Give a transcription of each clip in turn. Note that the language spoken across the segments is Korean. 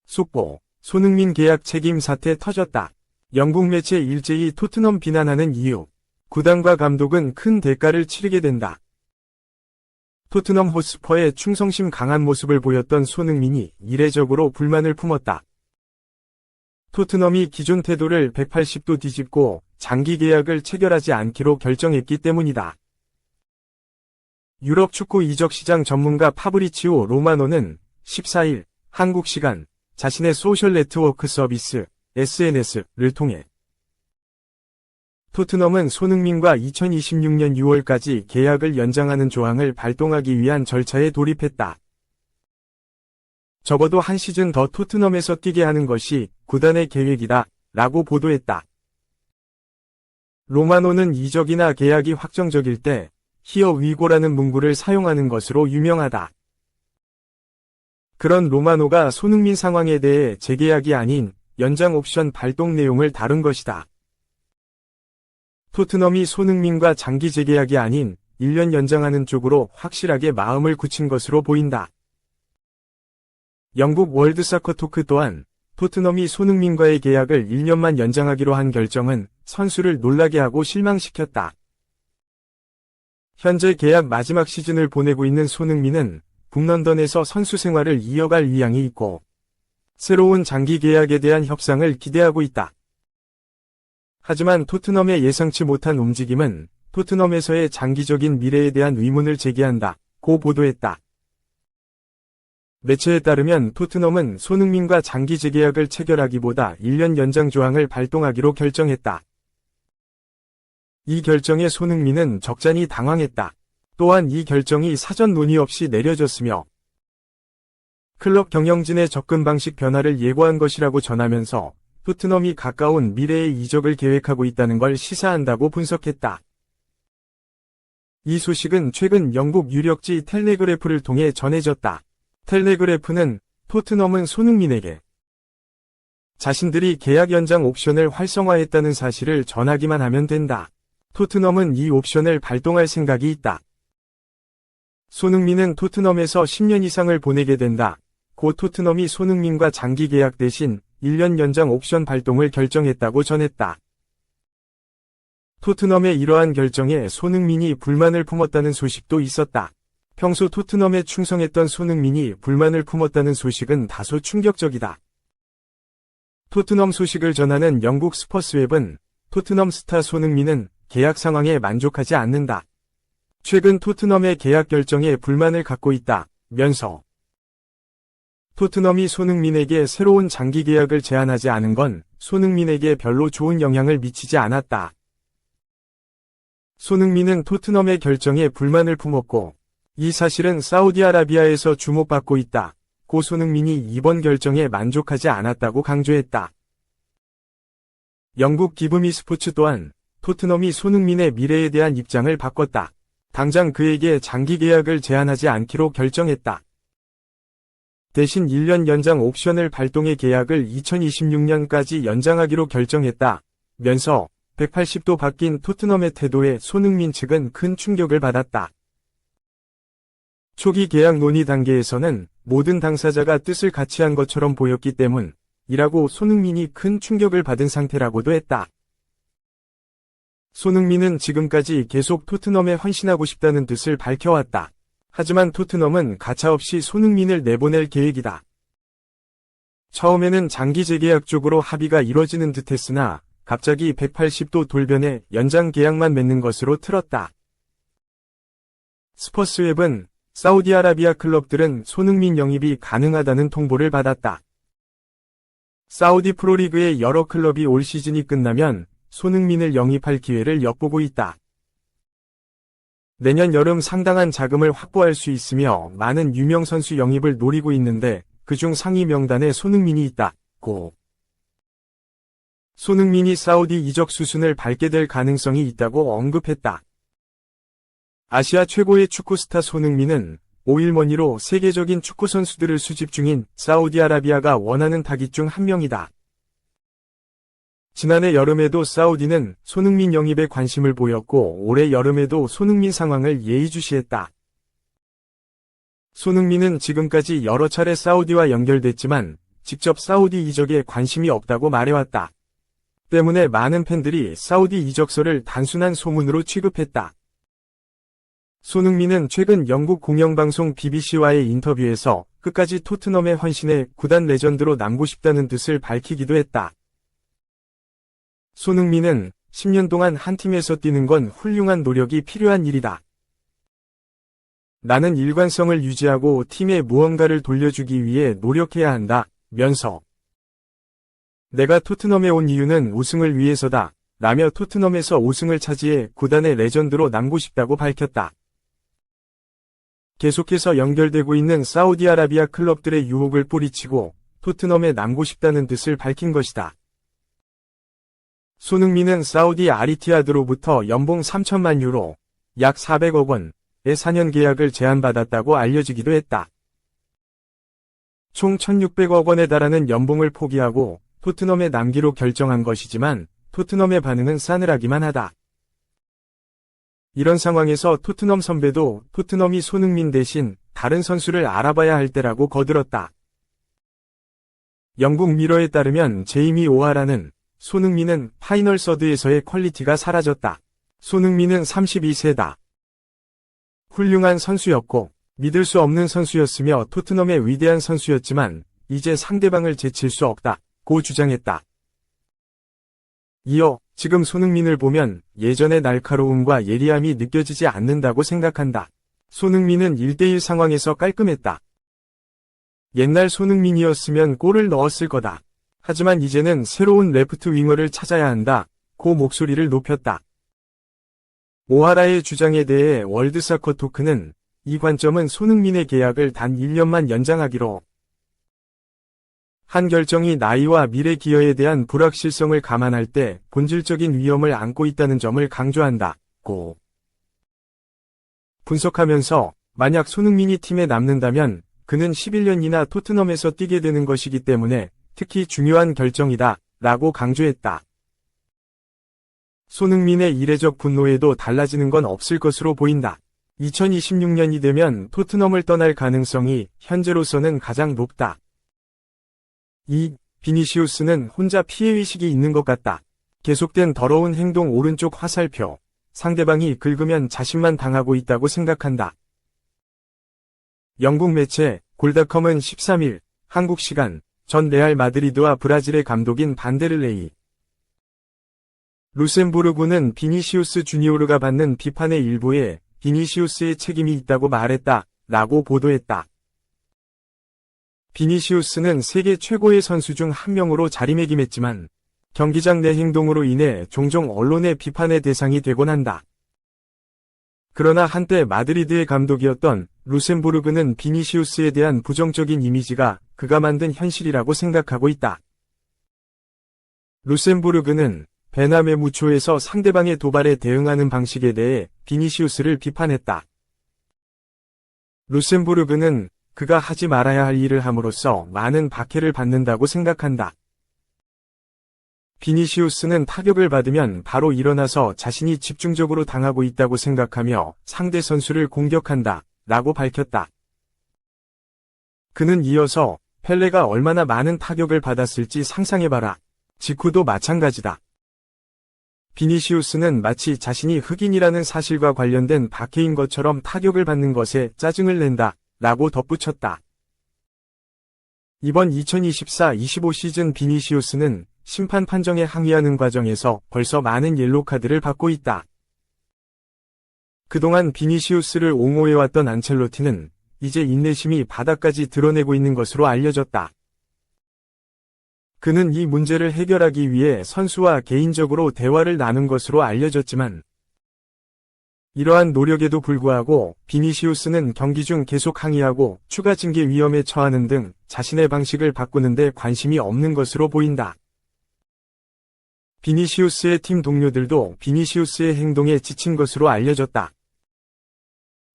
속보, 손흥민 계약 책임 사태 터졌다. 영국 매체 일제히 토트넘 비난하는 이유. 구단과 감독은 큰 대가를 치르게 된다. 토트넘 호스퍼의 충성심 강한 모습을 보였던 손흥민이 이례적으로 불만을 품었다. 토트넘이 기존 태도를 180도 뒤집고 장기 계약을 체결하지 않기로 결정했기 때문이다. 유럽 축구 이적 시장 전문가 파브리치오 로마노는 14일 한국 시간 자신의 소셜 네트워크 서비스 SNS를 통해 토트넘은 손흥민과 2026년 6월까지 계약을 연장하는 조항을 발동하기 위한 절차에 돌입했다. 적어도 한 시즌 더 토트넘에서 뛰게 하는 것이 구단의 계획이다 라고 보도했다. 로마노는 이적이나 계약이 확정적일 때 히어 위고라는 문구를 사용하는 것으로 유명하다. 그런 로마노가 손흥민 상황에 대해 재계약이 아닌 연장 옵션 발동 내용을 다룬 것이다. 토트넘이 손흥민과 장기 재계약이 아닌 1년 연장하는 쪽으로 확실하게 마음을 굳힌 것으로 보인다. 영국 월드사커토크 또한 토트넘이 손흥민과의 계약을 1년만 연장하기로 한 결정은 선수를 놀라게 하고 실망시켰다. 현재 계약 마지막 시즌을 보내고 있는 손흥민은 북런던에서 선수 생활을 이어갈 의향이 있고 새로운 장기 계약에 대한 협상을 기대하고 있다. 하지만 토트넘의 예상치 못한 움직임은 토트넘에서의 장기적인 미래에 대한 의문을 제기한다고 보도했다. 매체에 따르면 토트넘은 손흥민과 장기 재계약을 체결하기보다 1년 연장 조항을 발동하기로 결정했다. 이 결정에 손흥민은 적잖이 당황했다. 또한 이 결정이 사전 논의 없이 내려졌으며 클럽 경영진의 접근 방식 변화를 예고한 것이라고 전하면서 토트넘이 가까운 미래의 이적을 계획하고 있다는 걸 시사한다고 분석했다. 이 소식은 최근 영국 유력지 텔레그래프를 통해 전해졌다. 텔레그래프는 토트넘은 손흥민에게 자신들이 계약 연장 옵션을 활성화했다는 사실을 전하기만 하면 된다. 토트넘은 이 옵션을 발동할 생각이 있다. 손흥민은 토트넘에서 10년 이상을 보내게 된다. 고 토트넘이 손흥민과 장기 계약 대신 1년 연장 옵션 발동을 결정했다고 전했다. 토트넘의 이러한 결정에 손흥민이 불만을 품었다는 소식도 있었다. 평소 토트넘에 충성했던 손흥민이 불만을 품었다는 소식은 다소 충격적이다. 토트넘 소식을 전하는 영국 스퍼스웹은 토트넘 스타 손흥민은 계약 상황에 만족하지 않는다. 최근 토트넘의 계약 결정에 불만을 갖고 있다면서 토트넘이 손흥민에게 새로운 장기 계약을 제안하지 않은 건 손흥민에게 별로 좋은 영향을 미치지 않았다. 손흥민은 토트넘의 결정에 불만을 품었고 이 사실은 사우디아라비아에서 주목받고 있다. 고 손흥민이 이번 결정에 만족하지 않았다고 강조했다. 영국 기브미 스포츠 또한 토트넘이 손흥민의 미래에 대한 입장을 바꿨다. 당장 그에게 장기 계약을 제안하지 않기로 결정했다. 대신 1년 연장 옵션을 발동해 계약을 2026년까지 연장하기로 결정했다면서 180도 바뀐 토트넘의 태도에 손흥민 측은 큰 충격을 받았다. 초기 계약 논의 단계에서는 모든 당사자가 뜻을 같이 한 것처럼 보였기 때문이라고 손흥민이 큰 충격을 받은 상태라고도 했다. 손흥민은 지금까지 계속 토트넘에 헌신하고 싶다는 뜻을 밝혀왔다. 하지만 토트넘은 가차없이 손흥민을 내보낼 계획이다. 처음에는 장기 재계약 쪽으로 합의가 이뤄지는 듯했으나 갑자기 180도 돌변해 연장 계약만 맺는 것으로 틀었다. 스퍼스웹은 사우디아라비아 클럽들은 손흥민 영입이 가능하다는 통보를 받았다. 사우디 프로리그의 여러 클럽이 올 시즌이 끝나면 손흥민을 영입할 기회를 엿보고 있다. 내년 여름 상당한 자금을 확보할 수 있으며 많은 유명 선수 영입을 노리고 있는데 그중 상위 명단에 손흥민이 있다고. 손흥민이 사우디 이적 수순을 밟게 될 가능성이 있다고 언급했다. 아시아 최고의 축구 스타 손흥민은 5일머니로 세계적인 축구 선수들을 수집 중인 사우디아라비아가 원하는 타깃 중 한 명이다. 지난해 여름에도 사우디는 손흥민 영입에 관심을 보였고 올해 여름에도 손흥민 상황을 예의주시했다. 손흥민은 지금까지 여러 차례 사우디와 연결됐지만 직접 사우디 이적에 관심이 없다고 말해왔다. 때문에 많은 팬들이 사우디 이적설을 단순한 소문으로 취급했다. 손흥민은 최근 영국 공영방송 BBC와의 인터뷰에서 끝까지 토트넘의 헌신해 구단 레전드로 남고 싶다는 뜻을 밝히기도 했다. 손흥민은 10년 동안 한 팀에서 뛰는 건 훌륭한 노력이 필요한 일이다. 나는 일관성을 유지하고 팀에 무언가를 돌려주기 위해 노력해야 한다. 면서 내가 토트넘에 온 이유는 우승을 위해서다. 라며 토트넘에서 우승을 차지해 구단의 레전드로 남고 싶다고 밝혔다. 계속해서 연결되고 있는 사우디아라비아 클럽들의 유혹을 뿌리치고 토트넘에 남고 싶다는 뜻을 밝힌 것이다. 손흥민은 사우디 아리티아드로부터 연봉 3천만 유로, 약 400억 원의 4년 계약을 제안받았다고 알려지기도 했다. 총 1,600억 원에 달하는 연봉을 포기하고 토트넘에 남기로 결정한 것이지만 토트넘의 반응은 싸늘하기만 하다. 이런 상황에서 토트넘 선배도 토트넘이 손흥민 대신 다른 선수를 알아봐야 할 때라고 거들었다. 영국 미러에 따르면 제이미 오하라는 손흥민은 파이널 서드에서의 퀄리티가 사라졌다. 손흥민은 32세다. 훌륭한 선수였고 믿을 수 없는 선수였으며 토트넘의 위대한 선수였지만 이제 상대방을 제칠 수 없다고 주장했다. 이어 지금 손흥민을 보면 예전의 날카로움과 예리함이 느껴지지 않는다고 생각한다. 손흥민은 1대1 상황에서 깔끔했다. 옛날 손흥민이었으면 골을 넣었을 거다. 하지만 이제는 새로운 레프트 윙어를 찾아야 한다. 고 목소리를 높였다. 오하라의 주장에 대해 월드사커 토크는 이 관점은 손흥민의 계약을 단 1년만 연장하기로 한 결정이 나이와 미래 기여에 대한 불확실성을 감안할 때 본질적인 위험을 안고 있다는 점을 강조한다고 분석하면서 만약 손흥민이 팀에 남는다면 그는 11년이나 토트넘에서 뛰게 되는 것이기 때문에 특히 중요한 결정이다 라고 강조했다. 손흥민의 이례적 분노에도 달라지는 건 없을 것으로 보인다. 2026년이 되면 토트넘을 떠날 가능성이 현재로서는 가장 높다. 비니시우스는 혼자 피해의식이 있는 것 같다. 계속된 더러운 행동 오른쪽 화살표. 상대방이 긁으면 자신만 당하고 있다고 생각한다. 영국 매체 골닷컴은 13일 한국 시간 전 레알 마드리드와 브라질의 감독인 반데르레이 루셈부르그는 비니시우스 주니오르가 받는 비판의 일부에 비니시우스의 책임이 있다고 말했다. 라고 보도했다. 비니시우스는 세계 최고의 선수 중 한 명으로 자리매김했지만 경기장 내 행동으로 인해 종종 언론의 비판의 대상이 되곤 한다. 그러나 한때 마드리드의 감독이었던 루셈부르그는 비니시우스에 대한 부정적인 이미지가 그가 만든 현실이라고 생각하고 있다. 루셈부르그는 베나메무초에서 상대방의 도발에 대응하는 방식에 대해 비니시우스를 비판했다. 루셈부르그는 그가 하지 말아야 할 일을 함으로써 많은 박해를 받는다고 생각한다. 비니시우스는 타격을 받으면 바로 일어나서 자신이 집중적으로 당하고 있다고 생각하며 상대 선수를 공격한다. 라고 밝혔다. 그는 이어서 펠레가 얼마나 많은 타격을 받았을지 상상해봐라. 직후도 마찬가지다. 비니시우스는 마치 자신이 흑인이라는 사실과 관련된 박해인 것처럼 타격을 받는 것에 짜증을 낸다. 라고 덧붙였다. 이번 2024-25 시즌 비니시우스는 심판 판정에 항의하는 과정에서 벌써 많은 옐로카드를 받고 있다. 그동안 비니시우스를 옹호해왔던 안첼로티는 이제 인내심이 바닥까지 드러내고 있는 것으로 알려졌다. 그는 이 문제를 해결하기 위해 선수와 개인적으로 대화를 나눈 것으로 알려졌지만 이러한 노력에도 불구하고 비니시우스는 경기 중 계속 항의하고 추가 징계 위험에 처하는 등 자신의 방식을 바꾸는 데 관심이 없는 것으로 보인다. 비니시우스의 팀 동료들도 비니시우스의 행동에 지친 것으로 알려졌다.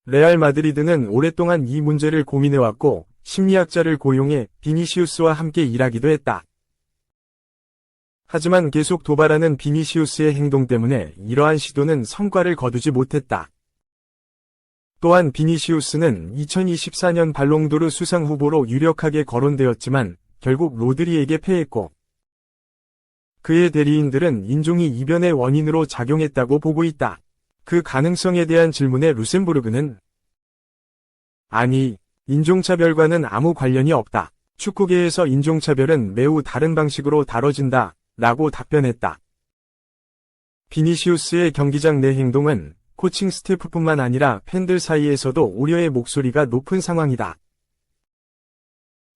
레알 마드리드는 오랫동안 이 문제를 고민해왔고 심리학자를 고용해 비니시우스와 함께 일하기도 했다. 하지만 계속 도발하는 비니시우스의 행동 때문에 이러한 시도는 성과를 거두지 못했다. 또한 비니시우스는 2024년 발롱도르 수상 후보로 유력하게 거론되었지만 결국 로드리에게 패했고, 그의 대리인들은 인종이 이변의 원인으로 작용했다고 보고 있다. 그 가능성에 대한 질문에 루셈부르그는 아니, 인종차별과는 아무 관련이 없다. 축구계에서 인종차별은 매우 다른 방식으로 다뤄진다. 라고 답변했다. 비니시우스의 경기장 내 행동은 코칭 스태프뿐만 아니라 팬들 사이에서도 우려의 목소리가 높은 상황이다.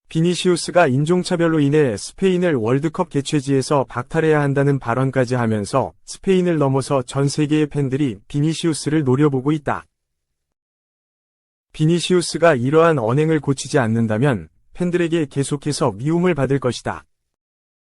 비니시우스가 인종차별로 인해 스페인을 월드컵 개최지에서 박탈해야 한다는 발언까지 하면서 스페인을 넘어서 전 세계의 팬들이 비니시우스를 노려보고 있다. 비니시우스가 이러한 언행을 고치지 않는다면 팬들에게 계속해서 미움을 받을 것이다.